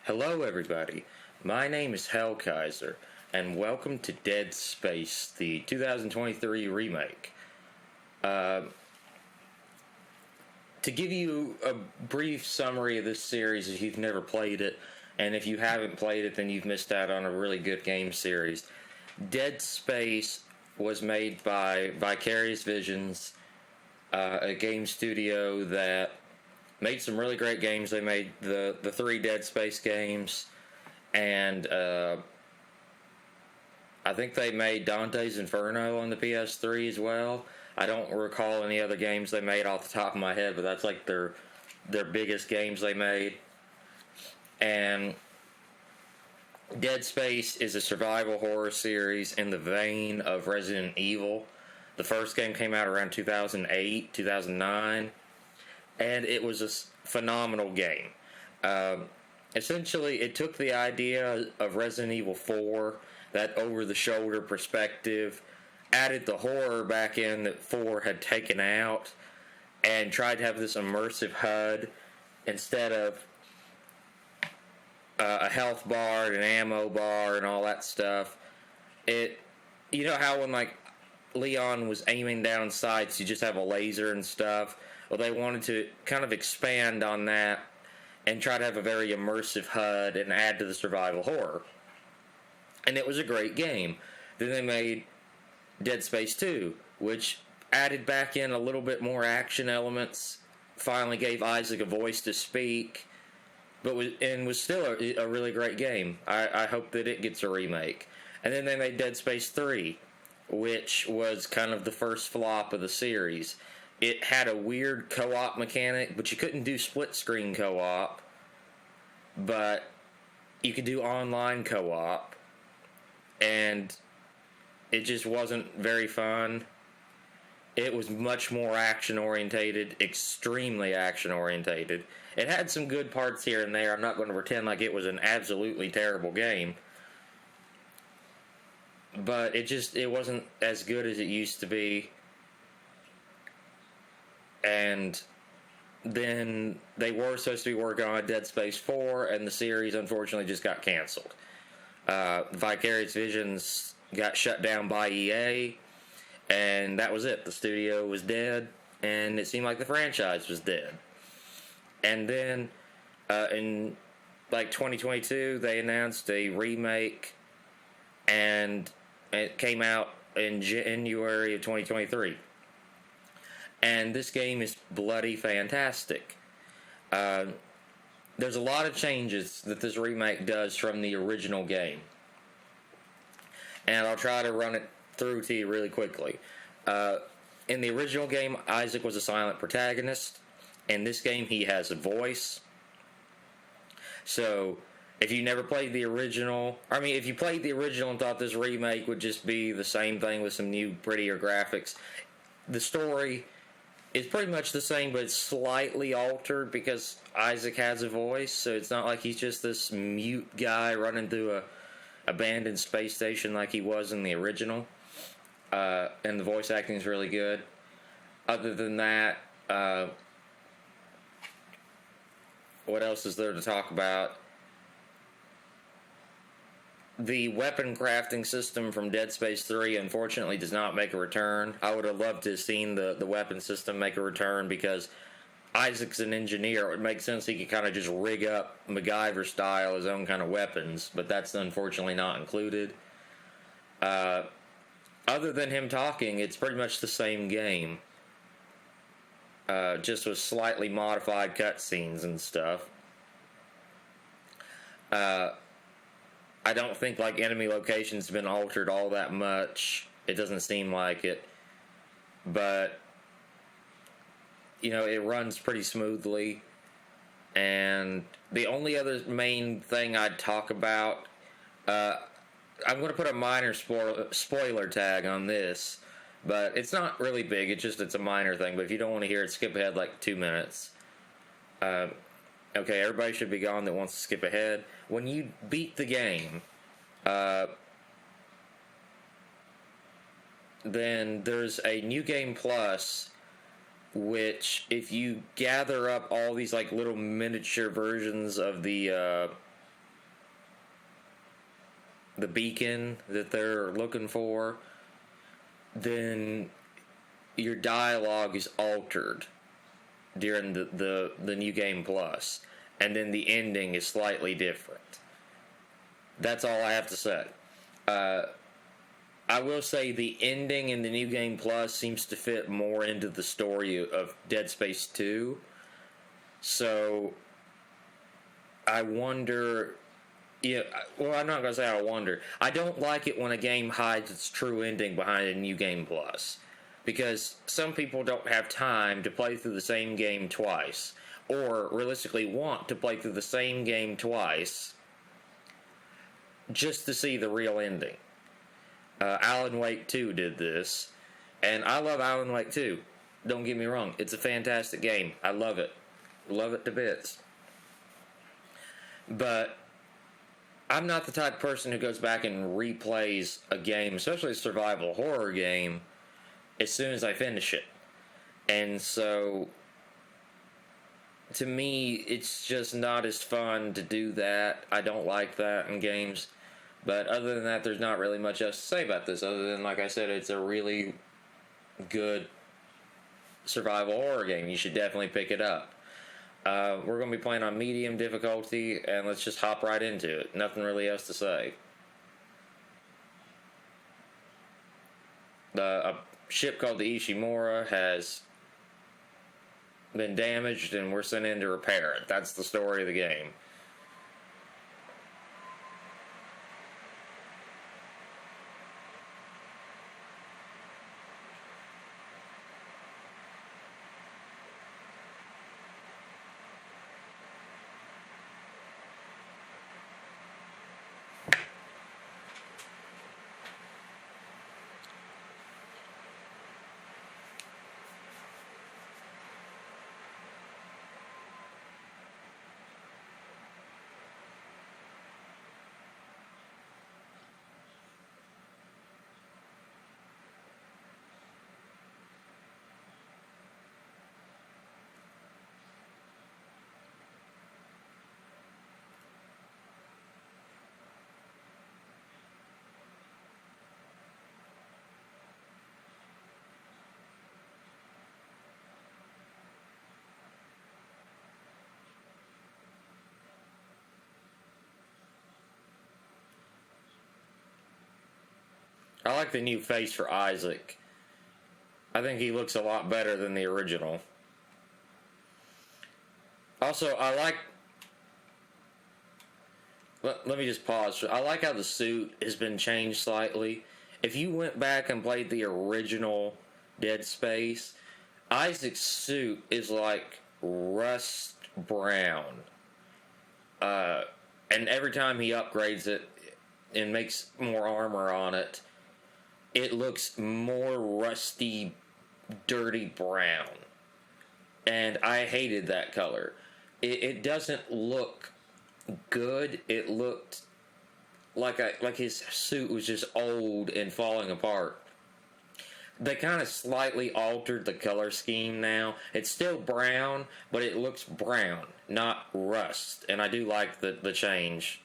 Hello, everybody. My name is Hellkaiser, and welcome to Dead Space, the 2023 remake. To give you a brief summary of this series, if you've never played it, and if you haven't played it, then you've missed out on a really good game series. Dead Space was made by Vicarious Visions, a game studio that made some really great games. They made the three Dead Space games, and I think they made Dante's Inferno on the PS3 as well. I don't recall any other games they made off the top of my head, but that's like their biggest games they made. And Dead Space is a survival horror series in the vein of Resident Evil. The first game came out around 2008, 2009, and it was a phenomenal game. Essentially, it took the idea of Resident Evil 4, that over-the-shoulder perspective, added the horror back in that 4 had taken out, and tried to have this immersive HUD instead of a health bar and an ammo bar and all that stuff. You know how when like Leon was aiming down sights, you just have a laser and stuff? Well, they wanted to kind of expand on that and try to have a very immersive HUD and add to the survival horror. And it was a great game. Then they made Dead Space 2, which added back in a little bit more action elements, finally gave Isaac a voice to speak, but was still a really great game. I hope that it gets a remake. And then they made Dead Space 3, which was kind of the first flop of the series. It had a weird co-op mechanic, but you couldn't do split-screen co-op, but you could do online co-op, and it just wasn't very fun. It was much more action-orientated, extremely action-orientated. It had some good parts here and there. I'm not going to pretend like it was an absolutely terrible game, but it wasn't as good as it used to be. And then they were supposed to be working on Dead Space 4, and the series unfortunately just got canceled. Vicarious Visions got shut down by EA, and that was it. The studio was dead, and it seemed like the franchise was dead. And then in like 2022, they announced a remake, and it came out in January of 2023. And this game is bloody fantastic. There's a lot of changes that this remake does from the original game, and I'll try to run it through to you really quickly. In the original game, Isaac was a silent protagonist. In this game, he has a voice. So, if you never played the original, if you played the original and thought this remake would just be the same thing with some new, prettier graphics, the story is pretty much the same, but it's slightly altered because Isaac has a voice, so it's not like he's just this mute guy running through a abandoned space station like he was in the original. And the voice acting is really good. Other than that, what else is there to talk about? The weapon crafting system from Dead Space 3 unfortunately does not make a return. I would have loved to have seen the weapon system make a return because Isaac's an engineer. It would make sense he could kind of just rig up MacGyver style his own kind of weapons, but that's unfortunately not included. Other than him talking, it's pretty much the same game. Just with slightly modified cutscenes and stuff. I don't think like enemy locations have been altered all that much. It doesn't seem like it, but it runs pretty smoothly. And the only other main thing I'd talk about, I'm going to put a minor spoiler tag on this, but it's not really big. It's a minor thing. But if you don't want to hear it, skip ahead like 2 minutes. Okay, everybody should be gone that wants to skip ahead. When you beat the game, then there's a New Game Plus, which if you gather up all these like little miniature versions of the the beacon that they're looking for, then your dialogue is altered during the new game plus, and then the ending is slightly different. That's all I have to say. I will say the ending in the new game plus seems to fit more into the story of Dead Space 2. So I wonder. Yeah, well, I'm not gonna say I wonder. I don't like it when a game hides its true ending behind a new game plus, because some people don't have time to play through the same game twice, or realistically want to play through the same game twice just to see the real ending. Alan Wake 2 did this, and I love Alan Wake 2. Don't get me wrong, it's a fantastic game. I love it. Love it to bits. But I'm not the type of person who goes back and replays a game, especially a survival horror game, as soon as I finish it. And so, to me, it's just not as fun to do that. I don't like that in games. But other than that, there's not really much else to say about this, other than, like I said, it's a really good survival horror game. You should definitely pick it up. We're going to be playing on medium difficulty, and let's just hop right into it. Nothing really else to say. A ship called the Ishimura has been damaged, and we're sent in to repair it. That's the story of the game. I like the new face for Isaac. I think he looks a lot better than the original. Also, I like... Let me just pause. I like how the suit has been changed slightly. If you went back and played the original Dead Space, Isaac's suit is like rust brown. And every time he upgrades it and makes more armor on it, it looks more rusty, dirty brown. And I hated that color. It doesn't look good. It looked like his suit was just old and falling apart. They kind of slightly altered the color scheme now. It's still brown, but it looks brown, not rust. And I do like the change.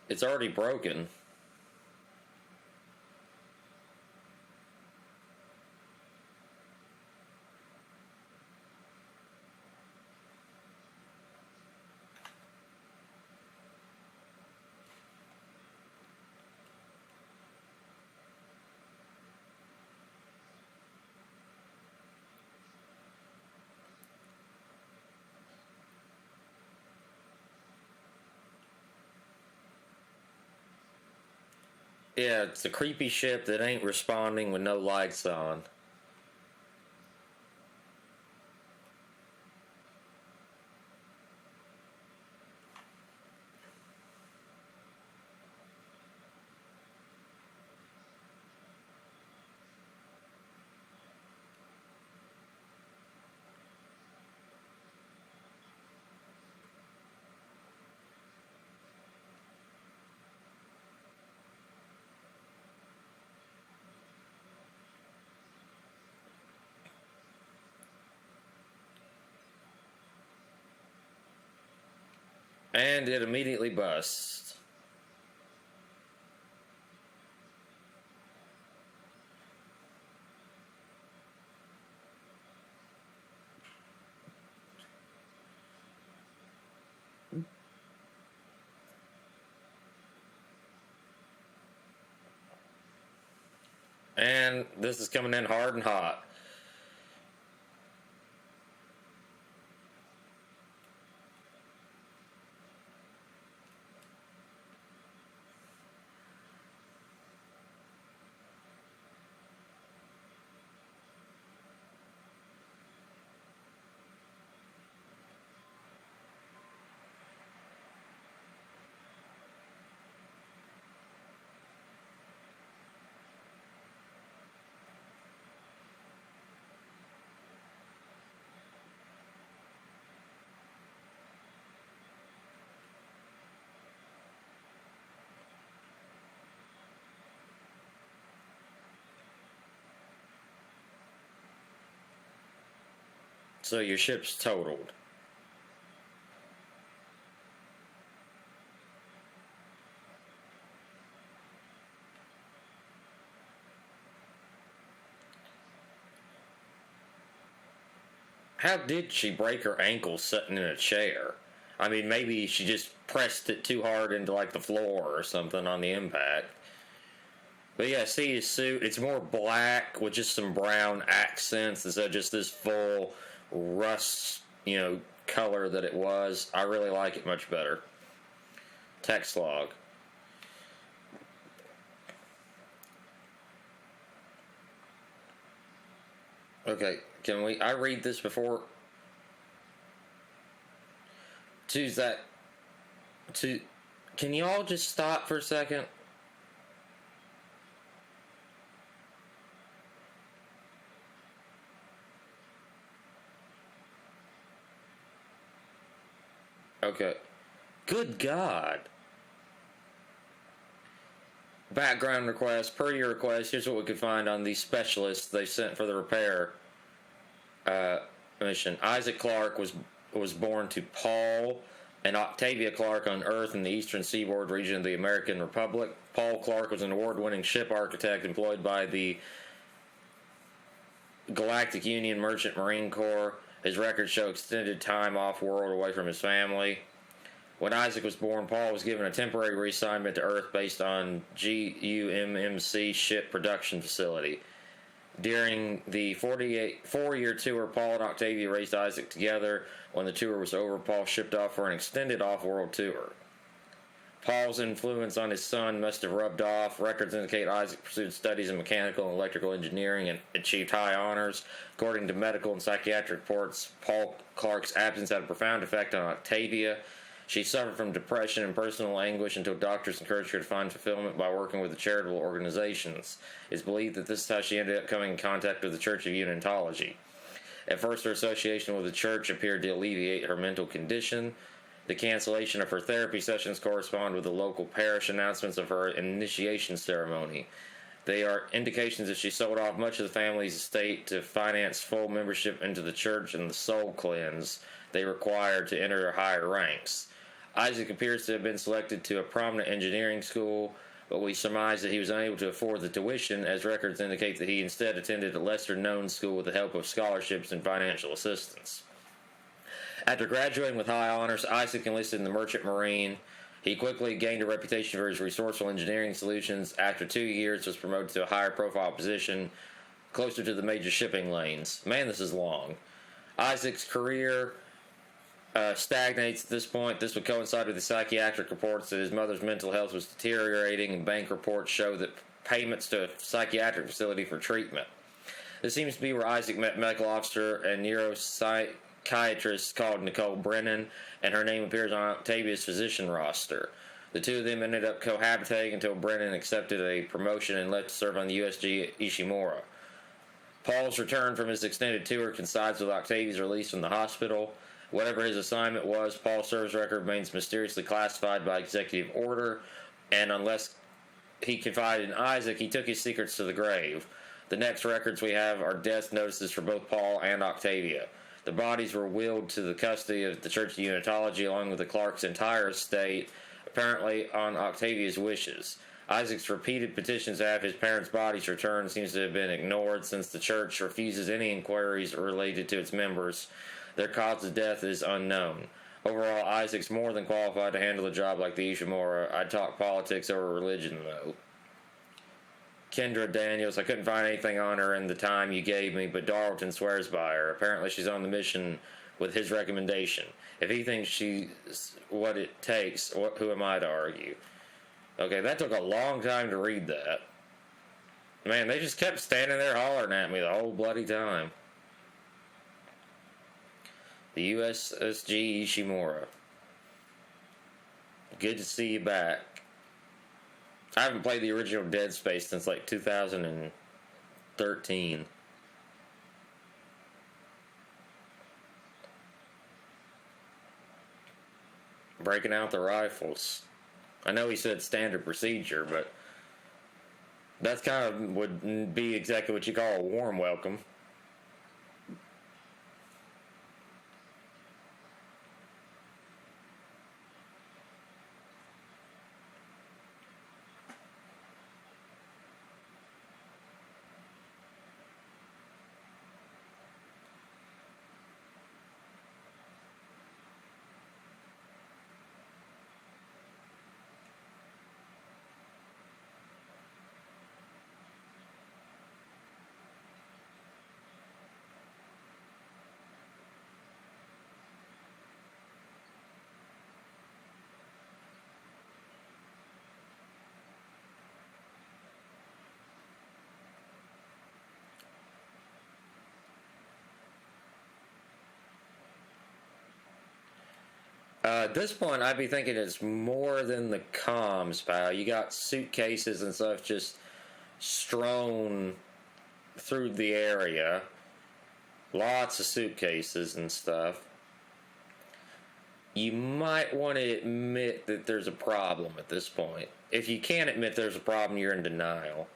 It's already broken. Yeah, it's a creepy ship that ain't responding with no lights on. And it immediately busts. And this is coming in hard and hot. So your ship's totaled. How did she break her ankle sitting in a chair? I mean, maybe she just pressed it too hard into like the floor or something on the impact. But yeah, see his suit. It's more black with just some brown accents instead of just this full rust, color that it was. I really like it much better. Text log. Okay, I read this before? Choose that. Can you all just stop for a second? Okay. Good God. Background request. Per your request, here's what we could find on these specialists they sent for the repair mission. Isaac Clarke was born to Paul and Octavia Clarke on Earth in the eastern seaboard region of the American Republic. Paul Clarke was an award-winning ship architect employed by the Galactic Union Merchant Marine Corps. His records show extended time off-world away from his family. When Isaac was born, Paul was given a temporary reassignment to Earth based on GUMMC ship production facility. During the 4-year tour, Paul and Octavia raised Isaac together. When the tour was over, Paul shipped off for an extended off-world tour. Paul's influence on his son must have rubbed off. Records indicate Isaac pursued studies in mechanical and electrical engineering and achieved high honors. According to medical and psychiatric reports, Paul Clarke's absence had a profound effect on Octavia. She suffered from depression and personal anguish until doctors encouraged her to find fulfillment by working with the charitable organizations. It's believed that this is how she ended up coming in contact with the Church of Unitology. At first, her association with the church appeared to alleviate her mental condition. The cancellation of her therapy sessions correspond with the local parish announcements of her initiation ceremony. They are indications that she sold off much of the family's estate to finance full membership into the church and the soul cleanse they required to enter higher ranks. Isaac appears to have been selected to a prominent engineering school, but we surmise that he was unable to afford the tuition, as records indicate that he instead attended a lesser-known school with the help of scholarships and financial assistance. After graduating with high honors, Isaac enlisted in the Merchant Marine. He quickly gained a reputation for his resourceful engineering solutions. After 2 years, was promoted to a higher profile position, closer to the major shipping lanes. Man, this is long. Isaac's career stagnates at this point. This would coincide with the psychiatric reports that his mother's mental health was deteriorating, and bank reports show that payments to a psychiatric facility for treatment. This seems to be where Isaac met medical officer and neuropsychiatrist called Nicole Brennan, and her name appears on Octavia's physician roster. The two of them ended up cohabitating until Brennan accepted a promotion and left to serve on the USG Ishimura. Paul's return from his extended tour coincides with Octavia's release from the hospital. Whatever his assignment was, Paul's service record remains mysteriously classified by executive order, and unless he confided in Isaac, he took his secrets to the grave. The next records we have are death notices for both Paul and Octavia. The bodies were willed to the custody of the Church of Unitology along with the Clark's entire estate, apparently on Octavia's wishes. Isaac's repeated petitions to have his parents' bodies returned seems to have been ignored since the church refuses any inquiries related to its members. Their cause of death is unknown. Overall, Isaac's more than qualified to handle a job like the Ishimura. I'd talk politics over religion, though. Kendra Daniels, I couldn't find anything on her in the time you gave me, but Darlington swears by her. Apparently she's on the mission with his recommendation. If he thinks she's what it takes, who am I to argue? Okay, that took a long time to read that. Man, they just kept standing there hollering at me the whole bloody time. The USG Ishimura. Good to see you back. I haven't played the original Dead Space since like 2013. Breaking out the rifles. I know he said standard procedure, but that's kind of would be exactly what you call a warm welcome. At this point, I'd be thinking it's more than the comms, pal. You got suitcases and stuff just strewn through the area. Lots of suitcases and stuff. You might want to admit that there's a problem at this point. If you can't admit there's a problem, you're in denial.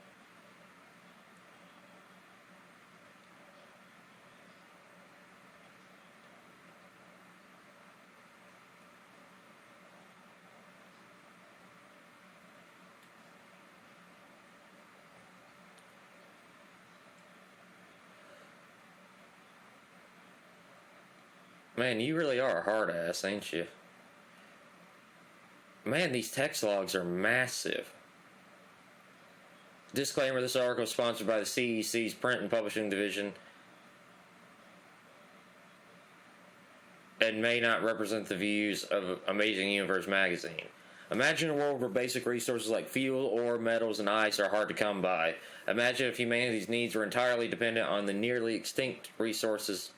Man, you really are a hard ass, ain't you? Man, these text logs are massive. Disclaimer, this article is sponsored by the CEC's Print and Publishing Division and may not represent the views of Amazing Universe magazine. Imagine a world where basic resources like fuel, ore, metals, and ice are hard to come by. Imagine if humanity's needs were entirely dependent on the nearly extinct resources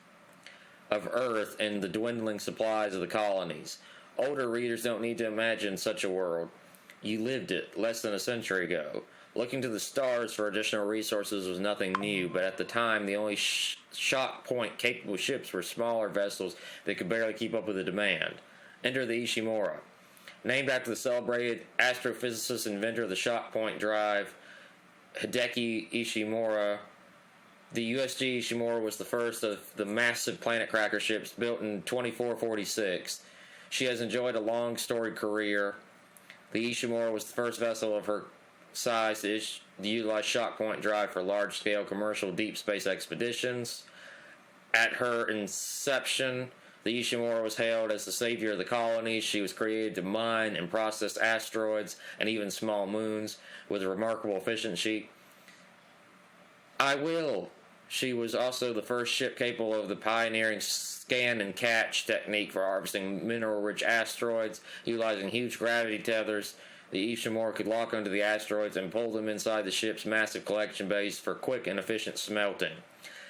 of Earth and the dwindling supplies of the colonies. Older readers don't need to imagine such a world. You lived it less than a century ago. Looking to the stars for additional resources was nothing new, but at the time, the only shock point capable ships were smaller vessels that could barely keep up with the demand. Enter the Ishimura. Named after the celebrated astrophysicist and inventor of the shock point drive, Hideki Ishimura, the USG Ishimura was the first of the massive planet cracker ships built in 2446. She has enjoyed a long storied career. The Ishimura was the first vessel of her size to utilize shock point drive for large-scale commercial deep space expeditions. At her inception, the Ishimura was hailed as the savior of the colonies. She was created to mine and process asteroids and even small moons with remarkable efficiency. I will, She was also the first ship capable of the pioneering scan and catch technique for harvesting mineral-rich asteroids. Utilizing huge gravity tethers, the Ishimura could lock onto the asteroids and pull them inside the ship's massive collection base for quick and efficient smelting.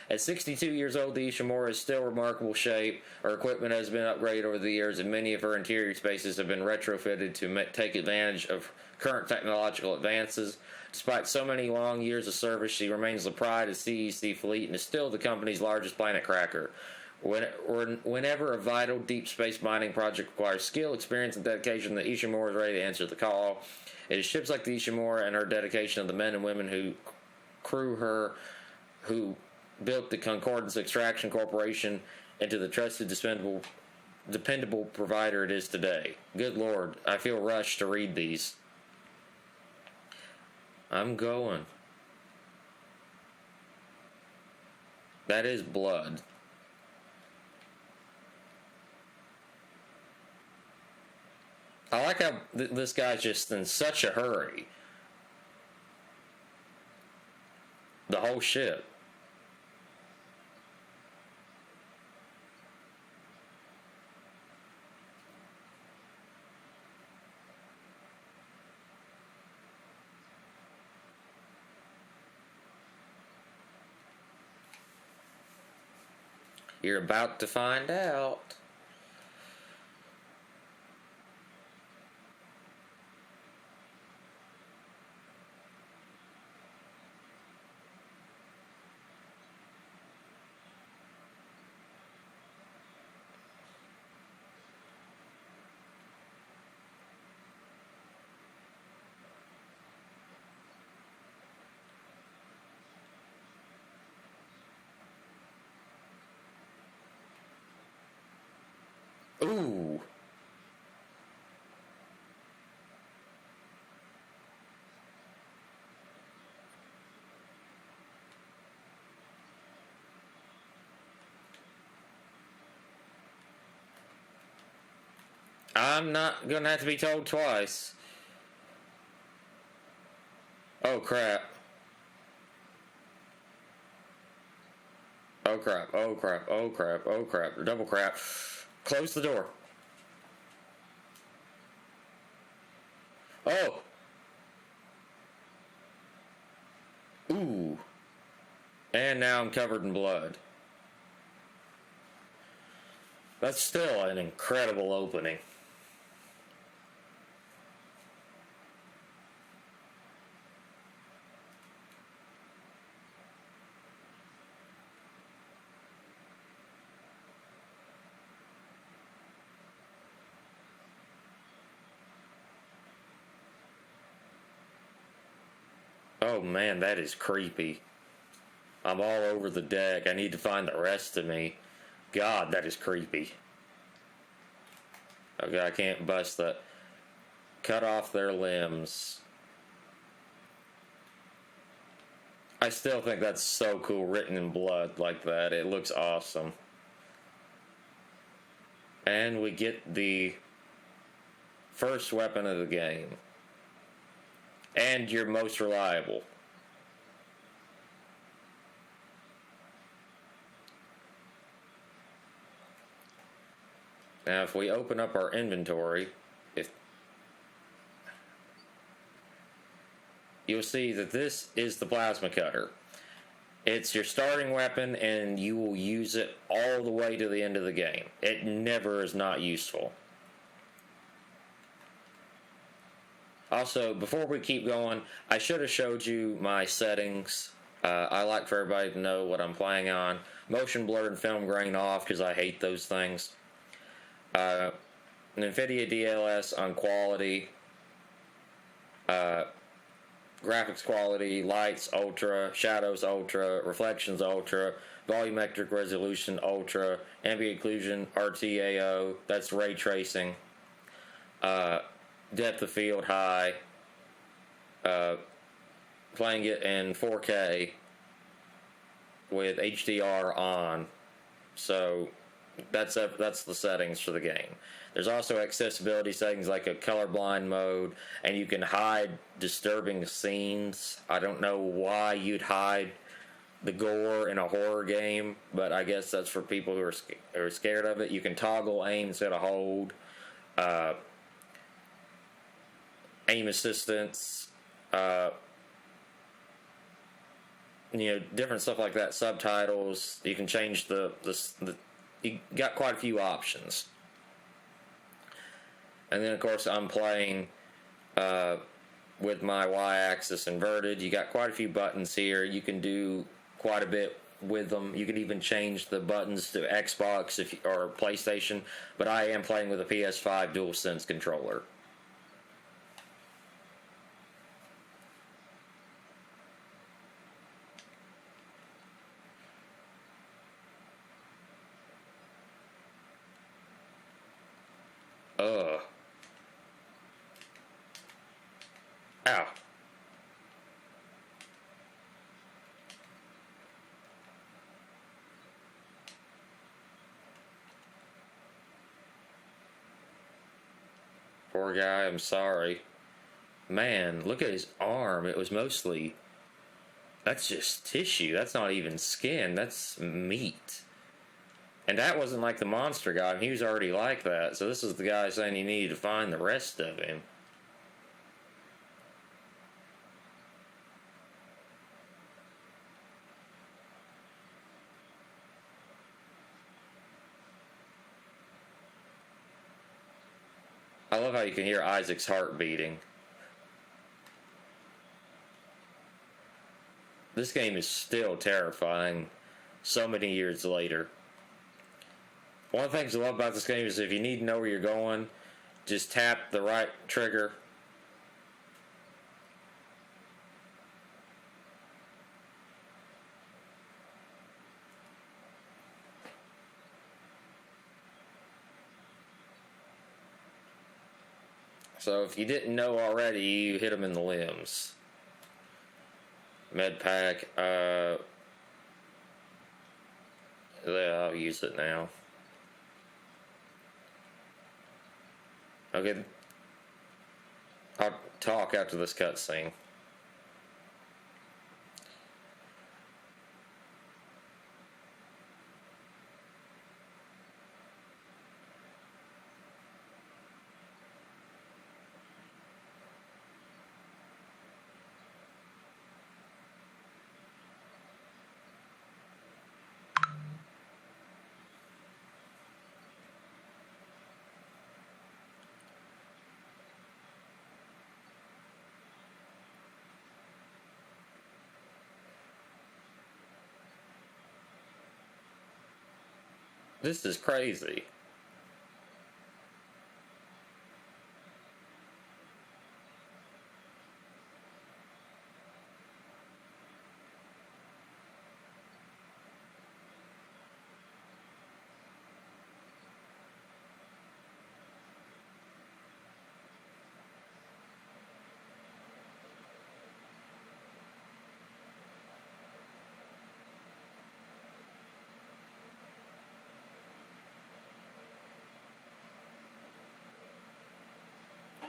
At 62 years old, the Ishimura is still in remarkable shape. Her equipment has been upgraded over the years, and many of her interior spaces have been retrofitted to take advantage of current technological advances. Despite so many long years of service, she remains the pride of CEC Fleet and is still the company's largest planet cracker. Whenever a vital deep space mining project requires skill, experience, and dedication, the Ishimura is ready to answer the call. It is ships like the Ishimura and her dedication of the men and women who crew her who built the Concordance Extraction Corporation into the trusted, dependable provider it is today. Good Lord, I feel rushed to read these. I'm going. That is blood. I like how this guy's just in such a hurry. The whole ship. You're about to find out. Ooh. I'm not gonna have to be told twice. Oh crap. Oh crap, oh crap, oh crap, oh crap, double crap. Close the door. Oh! Ooh. And now I'm covered in blood. That's still an incredible opening. Oh man, that is creepy. I'm all over the deck. I need to find the rest of me. God, that is creepy. Okay, I can't bust that. Cut off their limbs. I still think that's so cool, written in blood like that. It looks awesome. And we get the first weapon of the game. And your most reliable. Now, if we open up our inventory, you'll see that this is the plasma cutter. It's your starting weapon, and you will use it all the way to the end of the game. It never is not useful. Also, before we keep going, I should have showed you my settings. I like for everybody to know what I'm playing on. Motion blur and film grain off, because I hate those things. An NVIDIA DLS on quality. Graphics quality, lights ultra, shadows ultra, reflections ultra, volumetric resolution ultra, ambient occlusion RTAO, that's ray tracing, depth of field high, playing it in 4K with HDR on, so that's the settings for the game. There's also accessibility settings like a colorblind mode, and you can hide disturbing scenes. I don't know why you'd hide the gore in a horror game, but I guess that's for people who are scared of it. You can toggle aim instead of hold. Uh, Aim assistance. Different stuff like that. Subtitles. You can change the you got quite a few options. And then, of course, I'm playing with my y-axis inverted. You got quite a few buttons here. You can do quite a bit with them. You can even change the buttons to Xbox or PlayStation. But I am playing with a PS5 DualSense controller. Ugh. Ow. Poor guy, I'm sorry. Man, look at his arm. It was mostly... That's just tissue. That's not even skin. That's meat. And that wasn't like the monster guy. He was already like that. So this is the guy saying you need to find the rest of him. I love how you can hear Isaac's heart beating. This game is still terrifying so many years later. One of the things I love about this game is if you need to know where you're going, just tap the right trigger. So if you didn't know already, you hit them in the limbs. Med pack. Yeah, I'll use it now. Okay. I'll talk after this cutscene. This is crazy.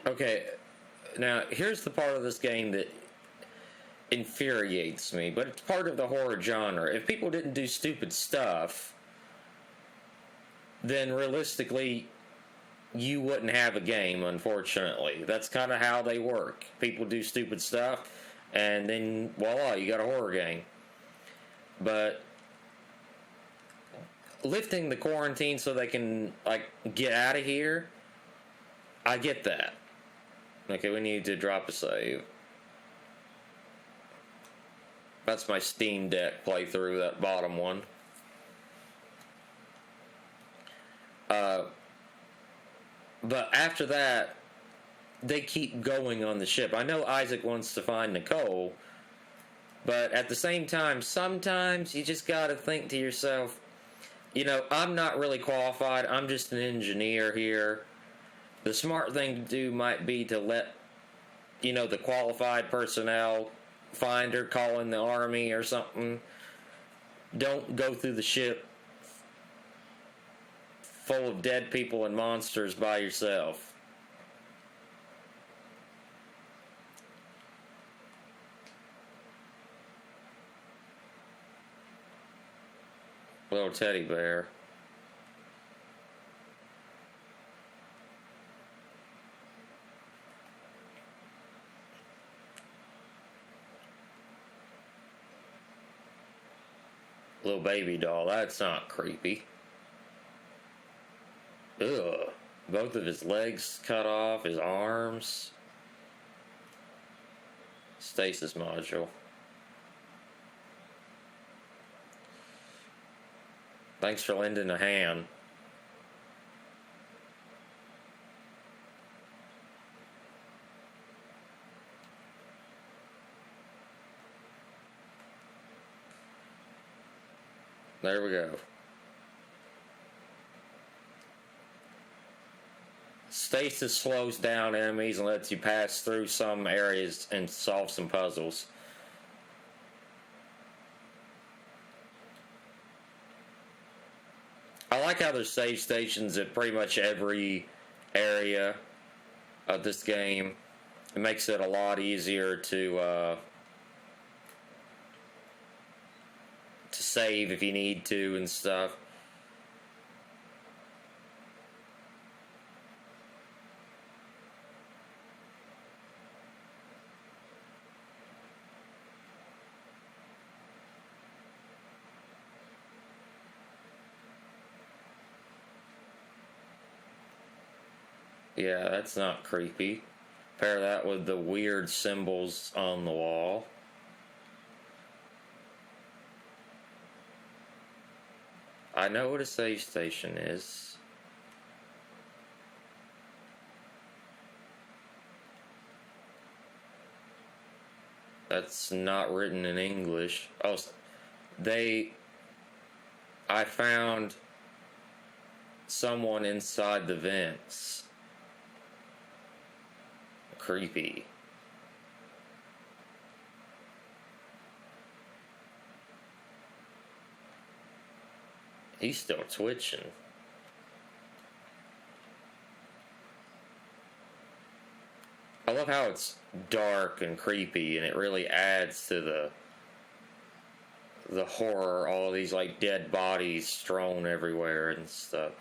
Okay, now here's the part of this game that infuriates me, but it's part of the horror genre. If people didn't do stupid stuff, then realistically, you wouldn't have a game, unfortunately. That's kind of how they work. People do stupid stuff, and then voila, you got a horror game. But lifting the quarantine so they can, like, get out of here, I get that. Okay, we need to drop a save. That's my Steam Deck playthrough, that bottom one. But after that, they keep going on the ship. I know Isaac wants to find Nicole, but at the same time, sometimes you just gotta think to yourself, I'm not really qualified. I'm just an engineer here. The smart thing to do might be to let, the qualified personnel find her, call in the army or something. Don't go through the ship full of dead people and monsters by yourself. Little teddy bear. Little baby doll. That's not creepy. Ugh. Both of his legs cut off, his arms. Stasis module. Thanks for lending a hand. There we go. Stasis slows down enemies and lets you pass through some areas and solve some puzzles. I like how there's save stations at pretty much every area of this game. It makes it a lot easier to save if you need to and stuff. Yeah, that's not creepy. Pair that with the weird symbols on the wall. I know what a save station is. That's not written in English. Oh, I found someone inside the vents. Creepy. He's still twitching. I love how it's dark and creepy, and it really adds to the horror. All these like dead bodies strewn everywhere and stuff.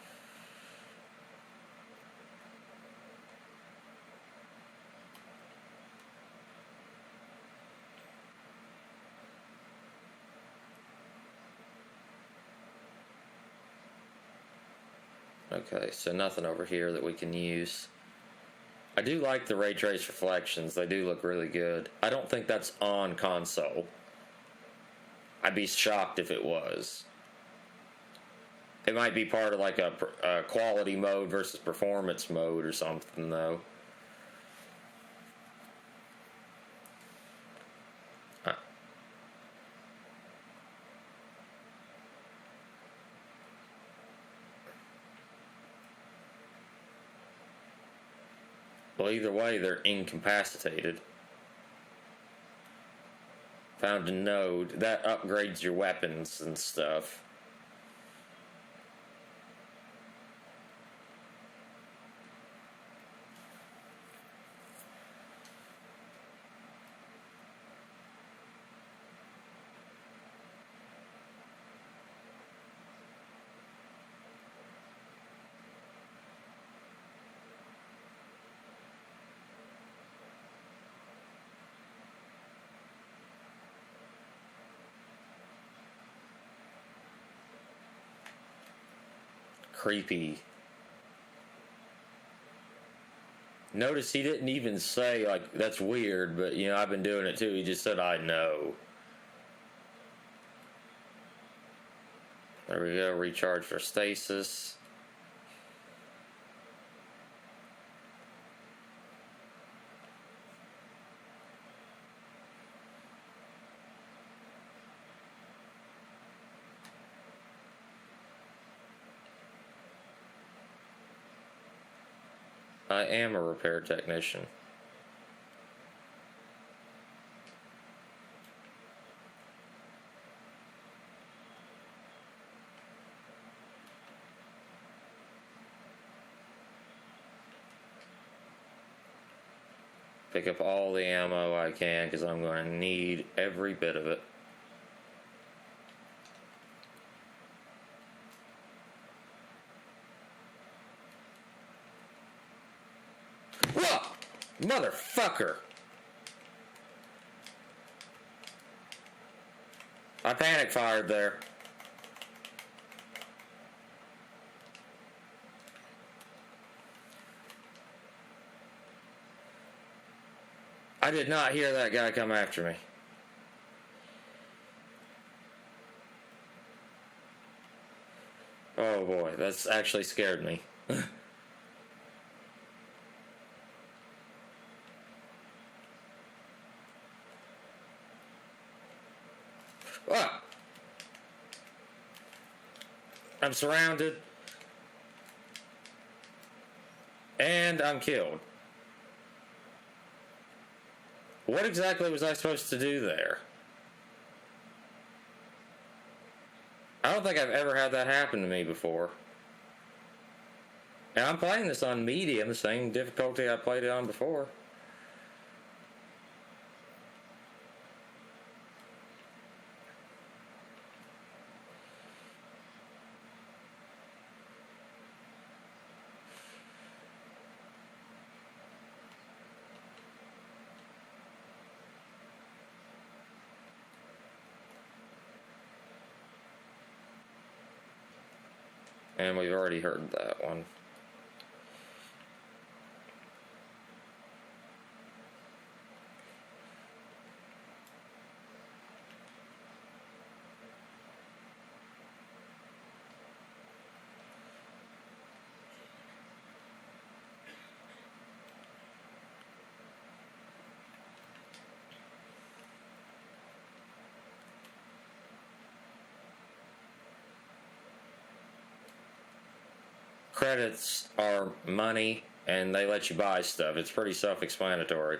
Okay, so nothing over here that we can use. I do like the ray trace reflections. They do look really good. I don't think that's on console. I'd be shocked if it was. It might be part of like a quality mode versus performance mode or something, though. Well, either way, they're incapacitated. Found a node. That upgrades your weapons and stuff. Creepy. Notice he didn't even say, like, that's weird, but, you know, I've been doing it too. He just said, I know. There we go. Recharge for stasis. I am a repair technician. Pick up all the ammo I can because I'm going to need every bit of it. Motherfucker! I panic fired there. I did not hear that guy come after me. Oh boy, that's actually scared me. Ah! I'm surrounded. And I'm killed. What exactly was I supposed to do there? I don't think I've ever had that happen to me before. And I'm playing this on medium, the same difficulty I played it on before. And we've already heard that one. Credits are money, and they let you buy stuff. It's pretty self-explanatory.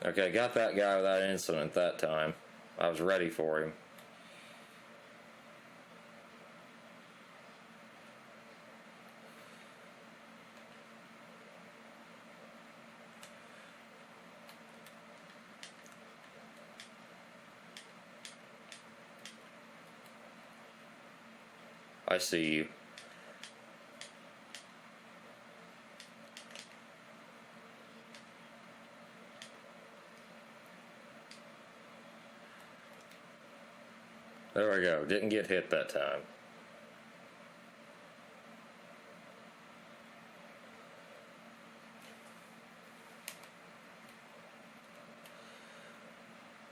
Okay, got that guy without incident that time. I was ready for him. I see you. There we go. Didn't get hit that time.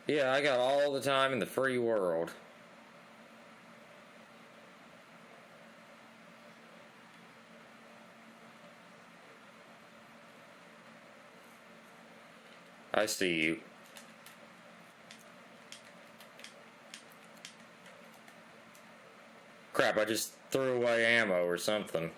Yeah, I got all the time in the free world. I see you. Crap, I just threw away ammo or something.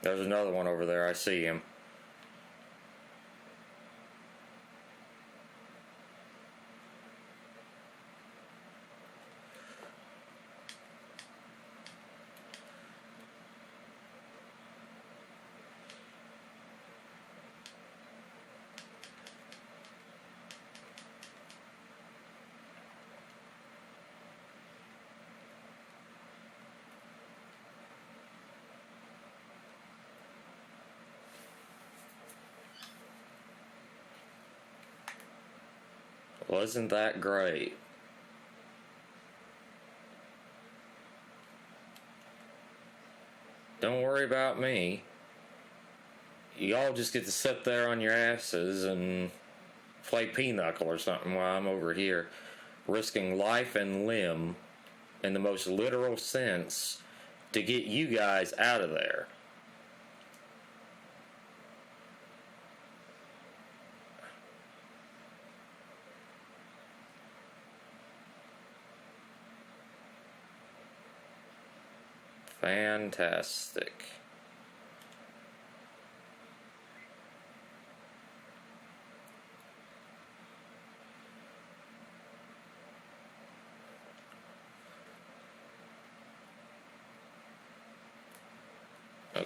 There's another one over there. I see him. Wasn't that great? Don't worry about me. Y'all just get to sit there on your asses and play pinochle or something while I'm over here risking life and limb in the most literal sense to get you guys out of there. Fantastic.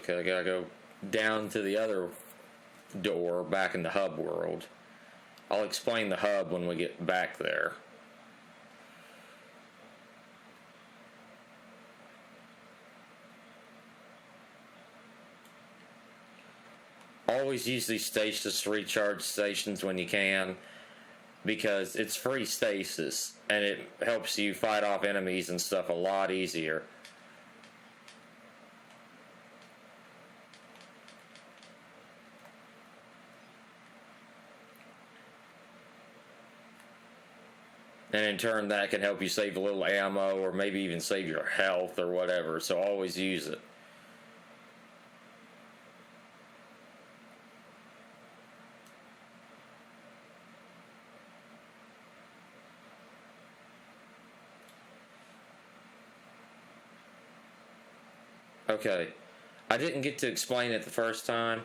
Okay, I gotta go down to the other door back in the hub world. I'll explain the hub when we get back there. Always use these stasis to recharge stations when you can, because it's free stasis and it helps you fight off enemies and stuff a lot easier. And in turn, that can help you save a little ammo or maybe even save your health or whatever, so always use it. Okay, I didn't get to explain it the first time,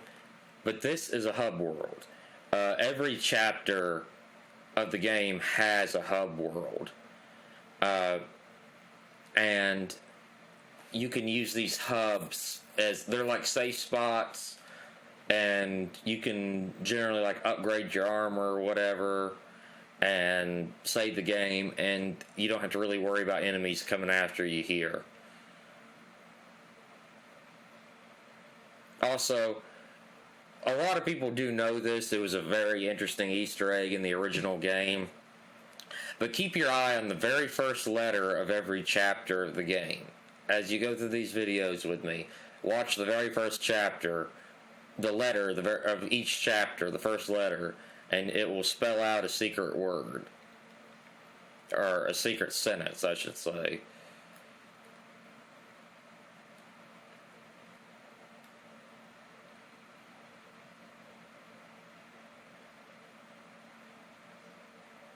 but this is a hub world. Every chapter of the game has a hub world. And you can use these hubs as they're like safe spots, and you can generally like upgrade your armor or whatever and save the game, and you don't have to really worry about enemies coming after you here. Also, a lot of people do know this. It was a very interesting Easter egg in the original game. But keep your eye on the very first letter of every chapter of the game. As you go through these videos with me, watch the very first chapter, the letter of each chapter, the first letter, and it will spell out a secret word. Or a secret sentence, I should say.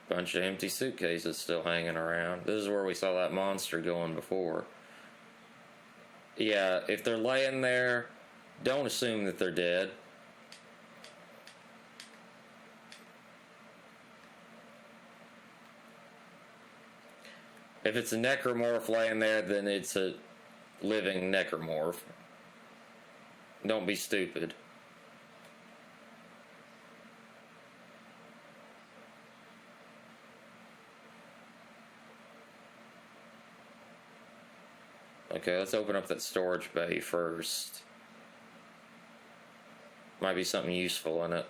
Bunch of empty suitcases still hanging around. This is where we saw that monster going before. Yeah, if they're laying there, don't assume that they're dead. If it's a necromorph laying there, then it's a living necromorph. Don't be stupid. Okay, let's open up that storage bay first. Might be something useful in it.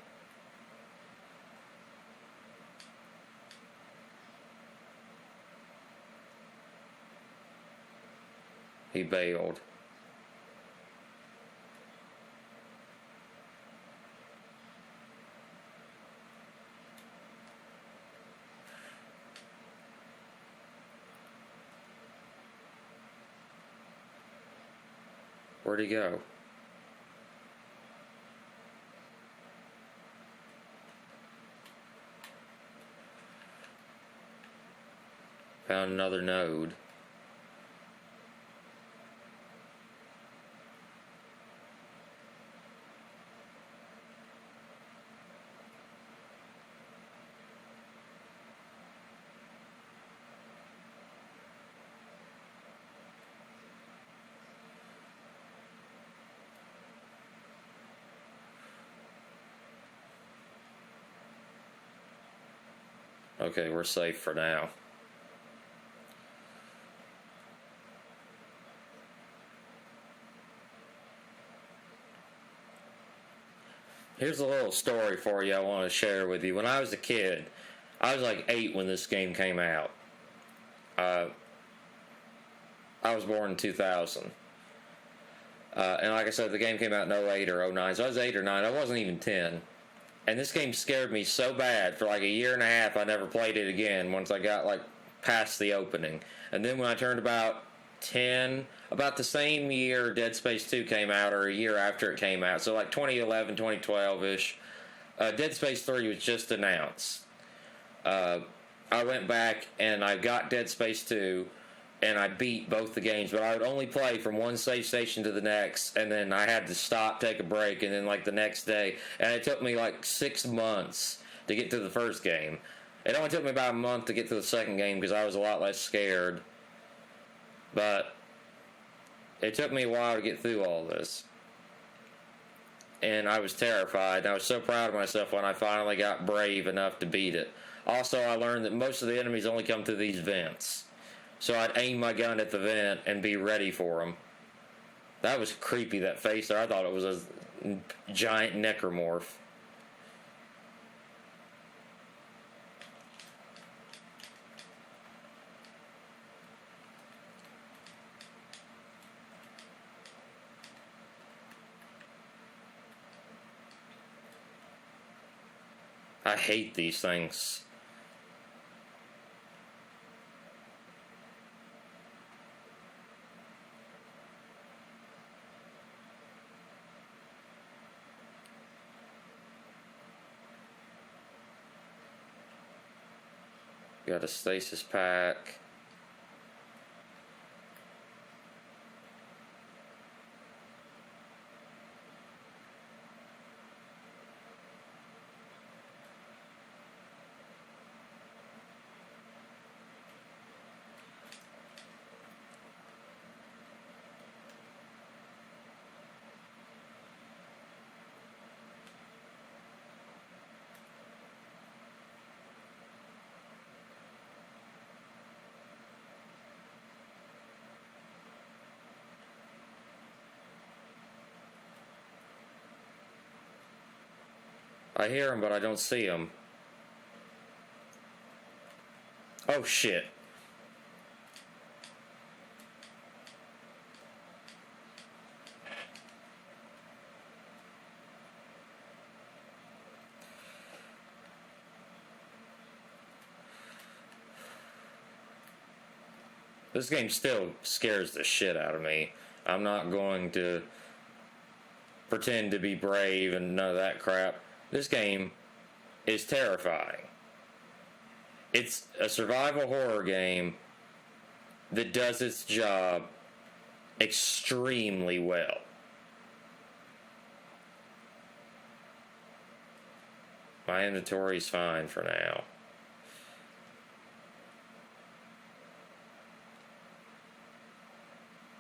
He bailed. Where'd he go? Found another node. Okay, we're safe for now. Here's a little story for you I want to share with you. When I was a kid, I was like 8 when this game came out. I was born in 2000. And like I said, the game came out in 08 or 09, so I was 8 or 9. I wasn't even 10. And this game scared me so bad for like a year and a half, I never played it again once I got like past the opening. And then when I turned about 10, about the same year Dead Space 2 came out, or a year after it came out, so like 2011, 2012-ish, Dead Space 3 was just announced. I went back and I got Dead Space 2, and I beat both the games, but I would only play from one save station to the next, and then I had to stop, take a break, and then like the next day, and it took me like 6 months to get to the first game. It only took me about a month to get to the second game because I was a lot less scared, but it took me a while to get through all this. and I was terrified. And I was so proud of myself when I finally got brave enough to beat it. Also, I learned that most of the enemies only come through these vents. So I'd aim my gun at the vent and be ready for them. That was creepy, that face there. I thought it was a giant necromorph. I hate these things. Got a stasis pack. I hear him, but I don't see him. Oh shit. This game still scares the shit out of me. I'm not going to pretend to be brave and none of that crap. This game is terrifying. It's a survival horror game that does its job extremely well. My inventory's fine for now.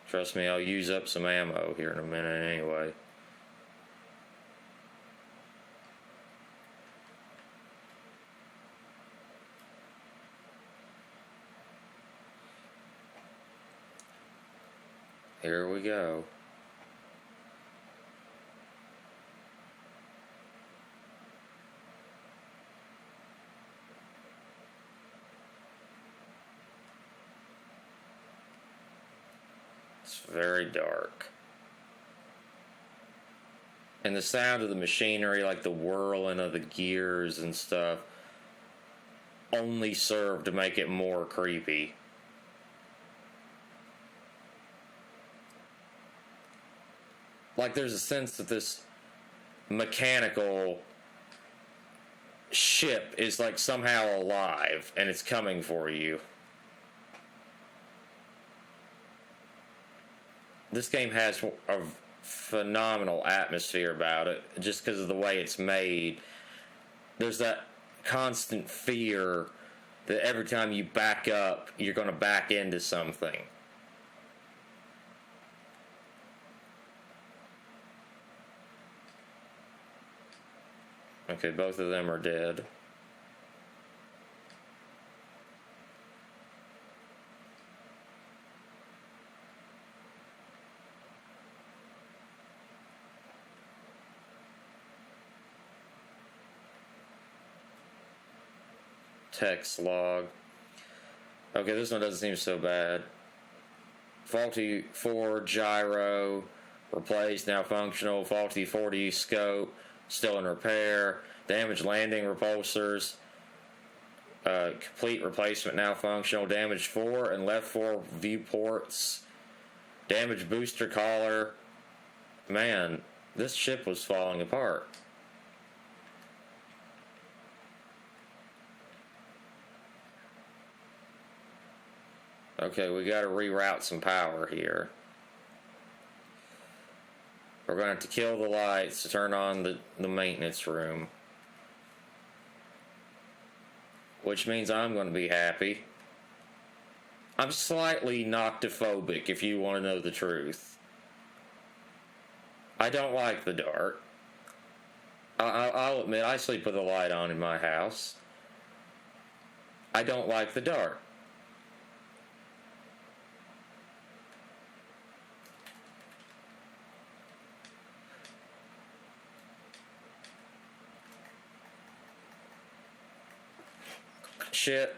Trust me, I'll use up some ammo here in a minute anyway. Here we go. It's very dark. And the sound of the machinery, like the whirling of the gears and stuff, only serve to make it more creepy. Like there's a sense that this mechanical ship is like somehow alive and it's coming for you. This game has a phenomenal atmosphere about it just because of the way it's made. There's that constant fear that every time you back up, you're going to back into something. Okay, both of them are dead. Text log. Okay, this one doesn't seem so bad. Faulty 4 gyro replaced, now functional. Faulty 4D scope still in repair. Damaged landing repulsors complete replacement, now functional. Damaged 4 and left 4 viewports. Damaged booster collar. Man, this ship was falling apart. Okay, we gotta reroute some power here. We're gonna have to kill the lights to turn on the maintenance room. Which means I'm gonna be happy. I'm slightly noctophobic, if you want to know the truth. I don't like the dark. I'll admit, I sleep with a light on in my house. I don't like the dark. Shit.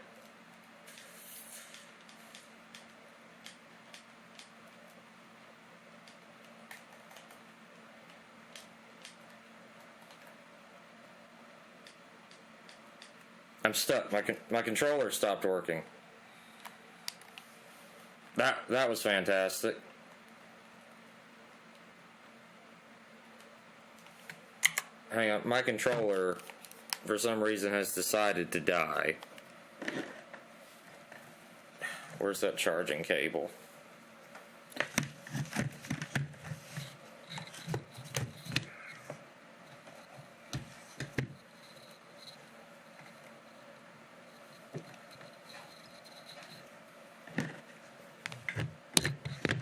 I'm stuck. My controller stopped working. That was fantastic. Hang on, my controller for some reason has decided to die. Where's that charging cable?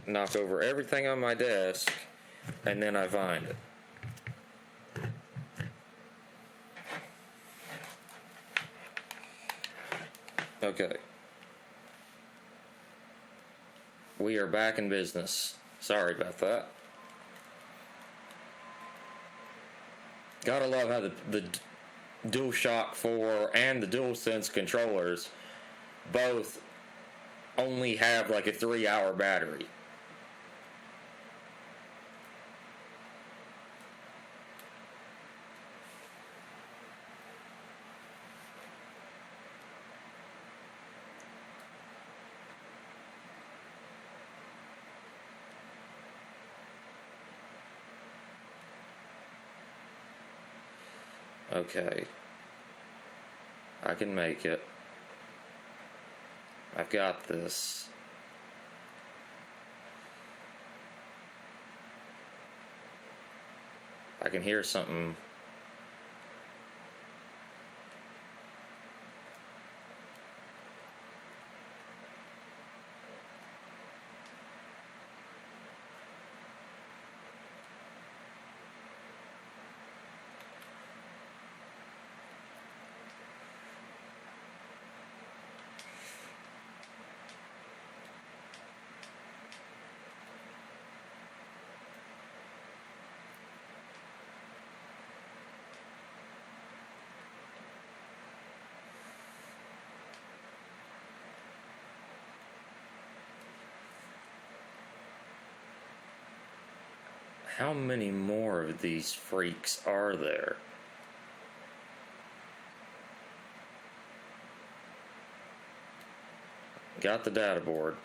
Knock over everything on my desk, and then I find it. Okay. We are back in business. Sorry about that. Gotta love how the DualShock 4 and the DualSense controllers both only have like a 3-hour battery. Okay. I can make it. I've got this. I can hear something. How many more of these freaks are there? Got the data board.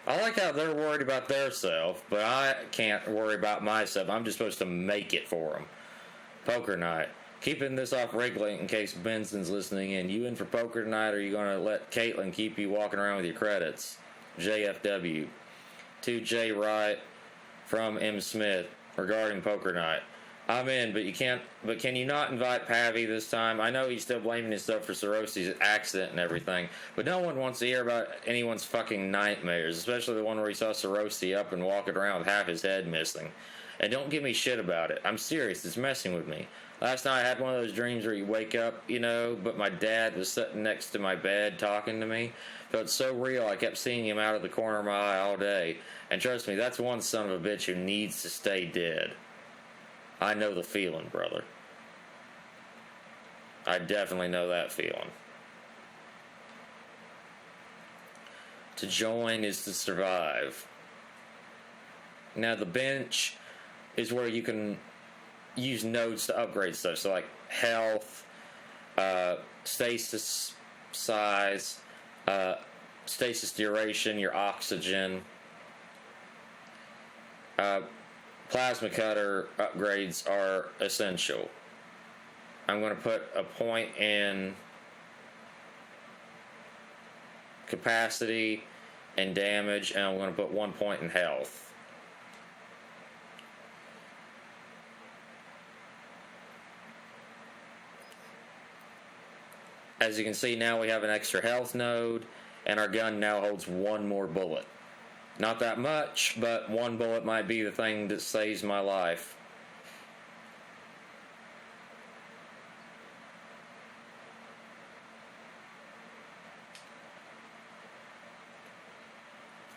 I like how they're worried about their self, but I can't worry about myself. I'm just supposed to make it for them. Poker night. Keeping this off regularly in case Benson's listening in. You in for poker tonight, or are you going to let Caitlin keep you walking around with your credits? JFW. To J. Wright from M. Smith regarding poker night. I'm in, but you can't. But can you not invite Pavi this time? I know he's still blaming himself for Sorosi's accident and everything, but no one wants to hear about anyone's fucking nightmares, especially the one where he saw Sorosi up and walking around with half his head missing. And don't give me shit about it. I'm serious. It's messing with me. Last night I had one of those dreams where you wake up, you know, but my dad was sitting next to my bed talking to me. Felt so real, I kept seeing him out of the corner of my eye all day. And trust me, that's one son of a bitch who needs to stay dead. I know the feeling, brother. I definitely know that feeling. To join is to survive. Now the bench is where you can use nodes to upgrade stuff. So like health, stasis size, stasis duration, your oxygen. Plasma cutter upgrades are essential. I'm going to put a point in capacity and damage, and I'm going to put 1 point in health. as you can see, now we have an extra health node, and our gun now holds one more bullet. Not that much, but one bullet might be the thing that saves my life.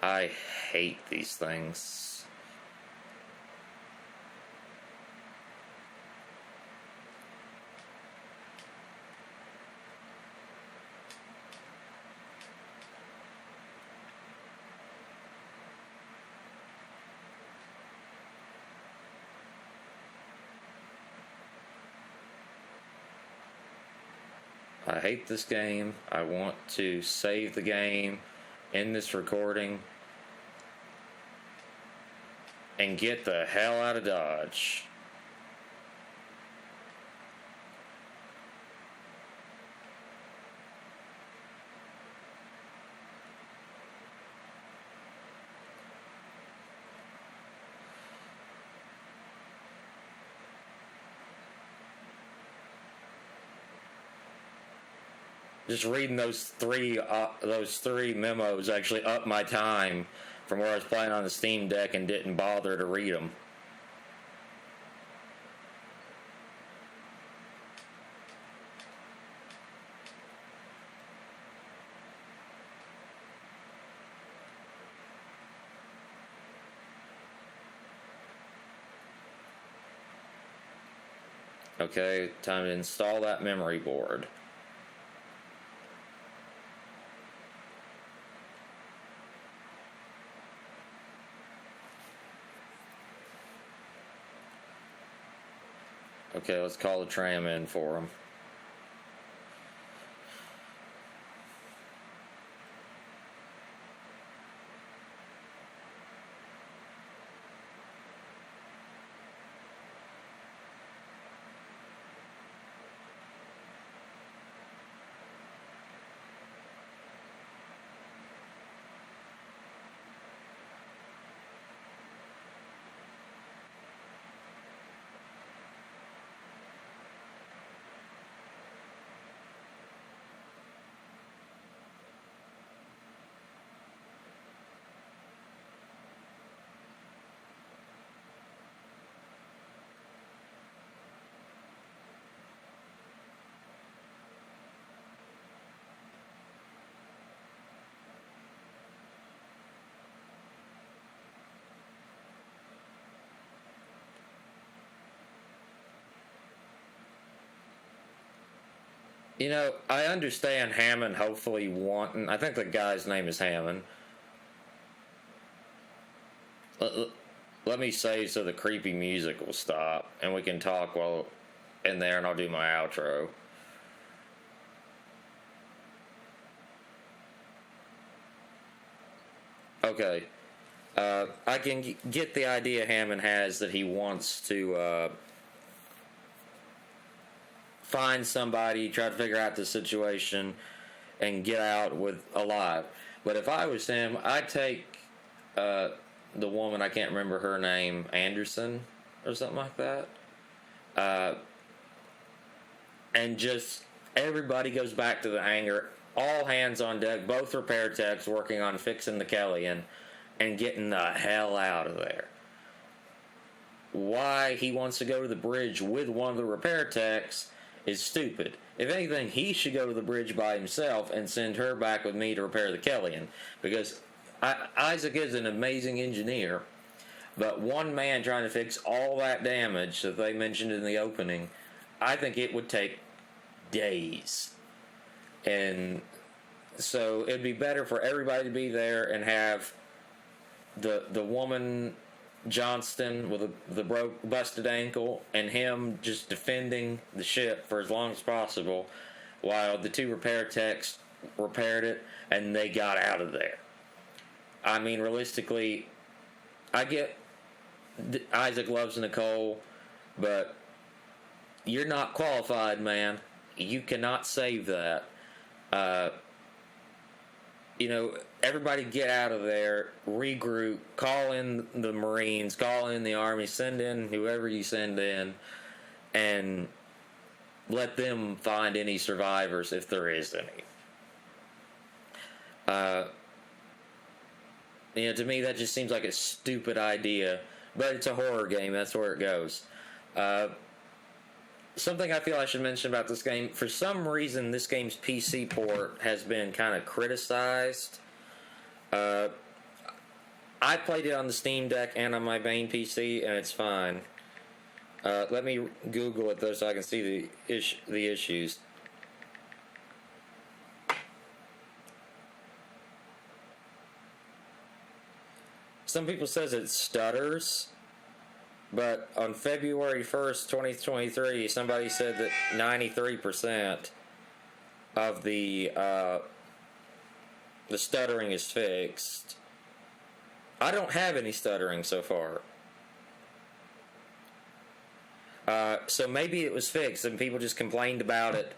I hate these things. I hate this game. I want to save the game, end this recording, and get the hell out of Dodge. Just reading those three memos actually upped my time from where I was playing on the Steam Deck and didn't bother to read them. Okay, time to install that memory board. Okay, let's call the tram in for him. You know, I understand Hammond hopefully wanting... I think the guy's name is Hammond. Let me save so the creepy music will stop, and we can talk while in there, and I'll do my outro. Okay. I can get the idea Hammond has that he wants to... find somebody, try to figure out the situation, and get out with alive. But if I was him, I'd take the woman, I can't remember her name, Anderson or something like that, and just everybody goes back to the hangar, all hands on deck, both repair techs working on fixing the Kellyan and getting the hell out of there. Why he wants to go to the bridge with one of the repair techs is stupid. If anything, he should go to the bridge by himself and send her back with me to repair the Kellyan, because Isaac is an amazing engineer, but one man trying to fix all that damage that they mentioned in the opening, I think it would take days. And so it'd be better for everybody to be there and have the woman Johnston with the busted ankle and him just defending the ship for as long as possible while the two repair techs repaired it and they got out of there. I mean, realistically, I get Isaac loves Nicole, but you're not qualified, man. You cannot save that. You know, everybody get out of there, regroup, call in the Marines, call in the Army, send in whoever you send in, and let them find any survivors if there is any. To me, that just seems like a stupid idea, but it's a horror game. That's where it goes. Something I feel I should mention about this game, for some reason, this game's PC port has been kind of criticized. I played it on the Steam Deck and on my main PC, and it's fine. Let me Google it, though, so I can see the issues. Some people says it stutters, but on February 1st, 2023, somebody said that 93% of the stuttering is fixed. I don't have any stuttering so far. So maybe it was fixed and people just complained about it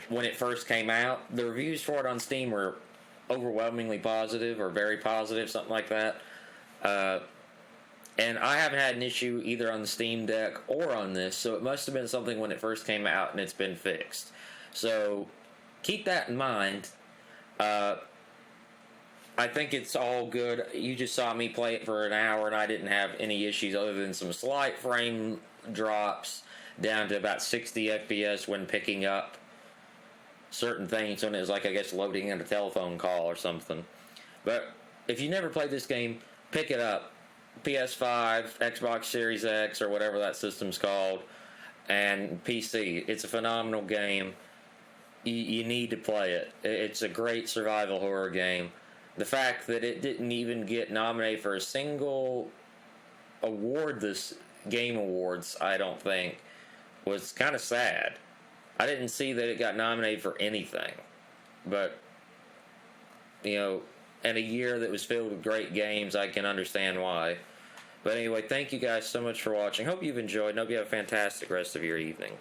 when it first came out. The reviews for it on Steam were overwhelmingly positive or very positive, something like that. And I haven't had an issue either on the Steam Deck or on this, so it must have been something when it first came out and it's been fixed. So keep that in mind. I think it's all good. You just saw me play it for an hour and I didn't have any issues other than some slight frame drops down to about 60 FPS when picking up certain things when it was like, I guess, loading in a telephone call or something. But if you never played this game, pick it up. PS5, Xbox Series X, or whatever that system's called, and PC. It's a phenomenal game. You need to play it. It's a great survival horror game. The fact that it didn't even get nominated for a single award this Game Awards, I don't think, was kind of sad. I didn't see that it got nominated for anything. But, in a year that was filled with great games, I can understand why. But anyway, thank you guys so much for watching. Hope you've enjoyed, and hope you have a fantastic rest of your evening.